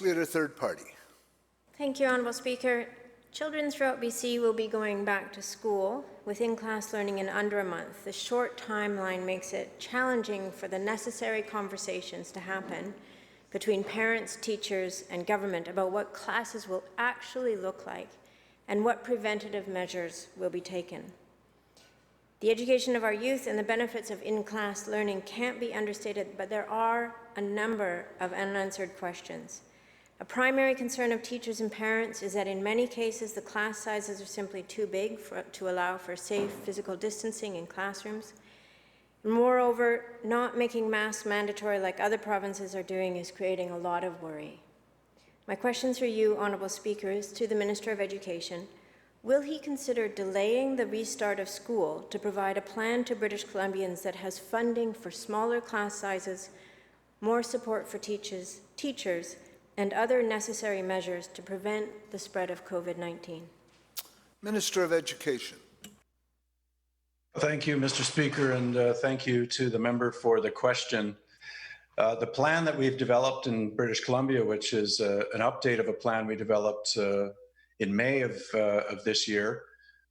Leader, third party. Thank you, Honourable Speaker. Children throughout BC will be going back to school with in-class learning in under a month. The short timeline makes it challenging for the necessary conversations to happen between parents, teachers, and government about what classes will actually look like and what preventative measures will be taken. The education of our youth and the benefits of in-class learning can't be understated, but there are a number of unanswered questions. A primary concern of teachers and parents is that in many cases the class sizes are simply too big to allow for safe physical distancing in classrooms. Moreover, not making masks mandatory like other provinces are doing is creating a lot of worry. My question through you, Honourable Speaker, is to the Minister of Education. Will he consider delaying the restart of school to provide a plan to British Columbians that has funding for smaller class sizes, more support for teachers, and other necessary measures to prevent the spread of COVID-19? Minister of Education. Thank you, Mr. Speaker, and thank you to the member for the question. The plan that we've developed in British Columbia, which is an update of a plan we developed in May of this year,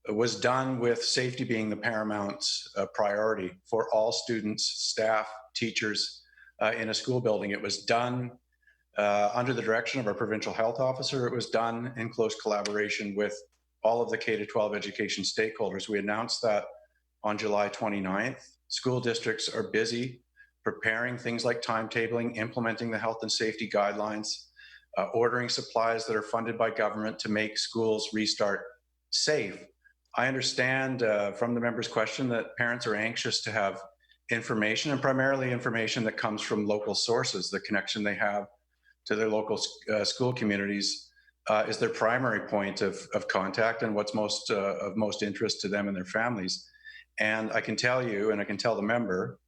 was done with safety being the paramount priority for all students, staff, teachers in a school building. It was done under the direction of our provincial health officer. It was done in close collaboration with all of the K-12 education stakeholders. We announced that on July 29th. School districts are busy preparing things like timetabling, implementing the health and safety guidelines, ordering supplies that are funded by government to make schools restart safe. I understand from the member's question that parents are anxious to have information, and primarily information that comes from local sources. The connection they have to their local school communities is their primary point of contact and what's of most interest to them and their families. And I can tell you, and I can tell the member,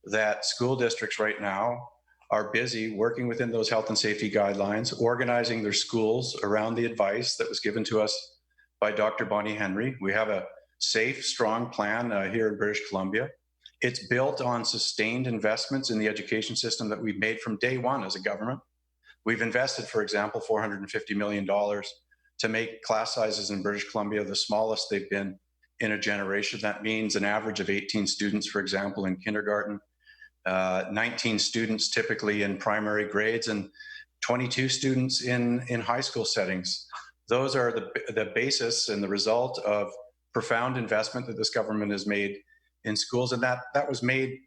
that school districts right now are busy working within those health and safety guidelines, organizing their schools around the advice that was given to us by Dr. Bonnie Henry. We have a safe, strong plan here in British Columbia. It's built on sustained investments in the education system that we've made from day one as a government. We've invested, for example, $450 million to make class sizes in British Columbia the smallest they've been in a generation. That means an average of 18 students, for example, in kindergarten, 19 students typically in primary grades, and 22 students in high school settings. Those are the basis and the result of profound investment that this government has made in schools, and that was made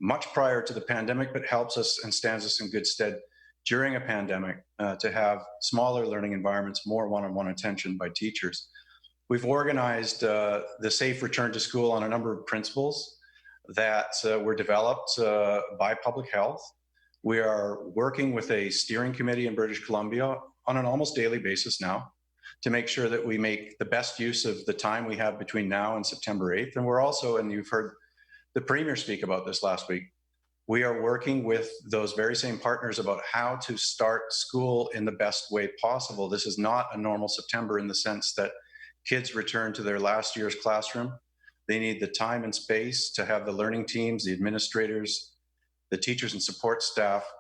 much prior to the pandemic, but helps us and stands us in good stead during a pandemic to have smaller learning environments, more one-on-one attention by teachers. We've organized the safe return to school on a number of principles that were developed by public health. We are working with a steering committee in British Columbia on an almost daily basis now to make sure that we make the best use of the time we have between now and September 8th. And we're also, and you've heard the Premier speak about this last week, we are working with those very same partners about how to start school in the best way possible. This is not a normal September in the sense that kids return to their last year's classroom. They need the time and space to have the learning teams, the administrators, the teachers and support staff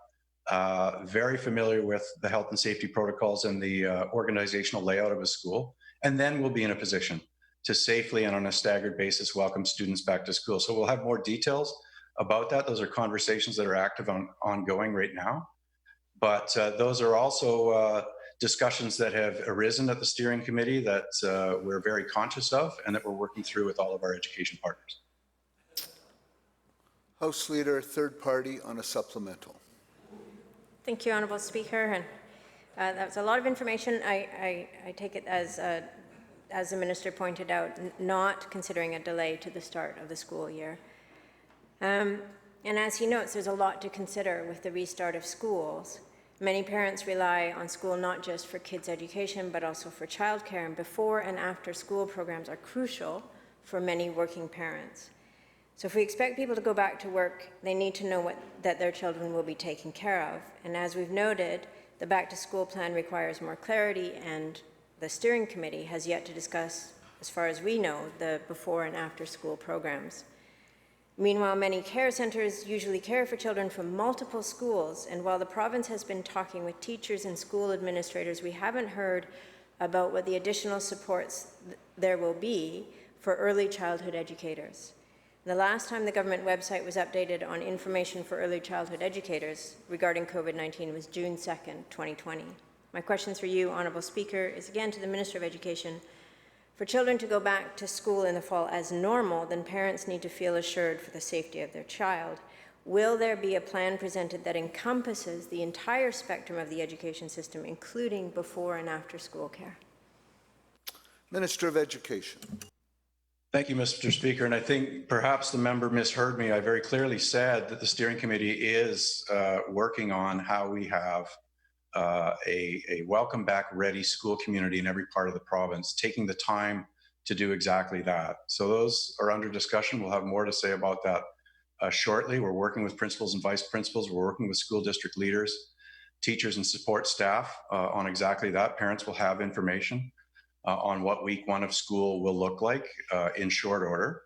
very familiar with the health and safety protocols and the organizational layout of a school. And then we'll be in a position to safely and on a staggered basis welcome students back to school. So we'll have more details about that. Those are conversations that are active ongoing right now. But those are also discussions that have arisen at the steering committee that we're very conscious of and that we're working through with all of our education partners. House Leader, third party on a supplemental. Thank you, Honourable Speaker. And that was a lot of information. I take it as the Minister pointed out, not considering a delay to the start of the school year. And as he notes, there's a lot to consider with the restart of schools. Many parents rely on school not just for kids' education, but also for childcare, and before and after school programs are crucial for many working parents. So if we expect people to go back to work, they need to know that their children will be taken care of. And as we've noted, the back to school plan requires more clarity, and the steering committee has yet to discuss, as far as we know, the before and after school programs. Meanwhile, many care centers usually care for children from multiple schools, and while the province has been talking with teachers and school administrators, we haven't heard about what the additional supports there will be for early childhood educators. The last time the government website was updated on information for early childhood educators regarding COVID-19 was June 2nd, 2020. My questions for you, Honourable Speaker, is again to the Minister of Education. For children to go back to school in the fall as normal, then parents need to feel assured for the safety of their child. Will there be a plan presented that encompasses the entire spectrum of the education system, including before and after school care? Minister of Education. Thank you, Mr. Speaker. And I think perhaps the member misheard me. I very clearly said that the steering committee is working on how we have a welcome back ready school community in every part of the province, taking the time to do exactly that. So those are under discussion. We'll have more to say about that shortly. We're working with principals and vice principals. We're working with school district leaders, teachers and support staff on exactly that. Parents will have information on what week one of school will look like in short order.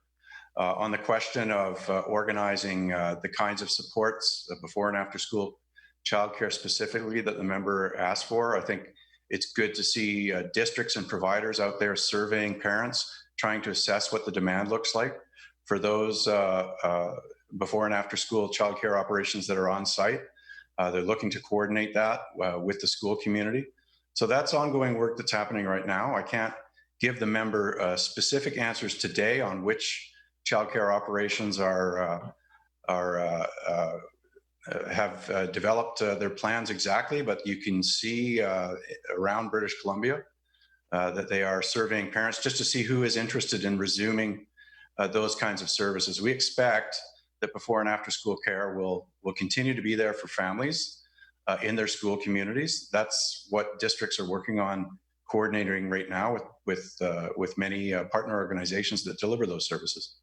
On the question of organizing the kinds of supports before and after school childcare specifically that the member asked for, I think it's good to see districts and providers out there surveying parents, trying to assess what the demand looks like for those before and after school childcare operations that are on site. They're looking to coordinate that with the school community. So that's ongoing work that's happening right now. I can't give the member specific answers today on which childcare operations have developed their plans exactly, but you can see around British Columbia that they are surveying parents just to see who is interested in resuming those kinds of services. We expect that before and after school care will continue to be there for families in their school communities. That's what districts are working on coordinating right now with many partner organizations that deliver those services.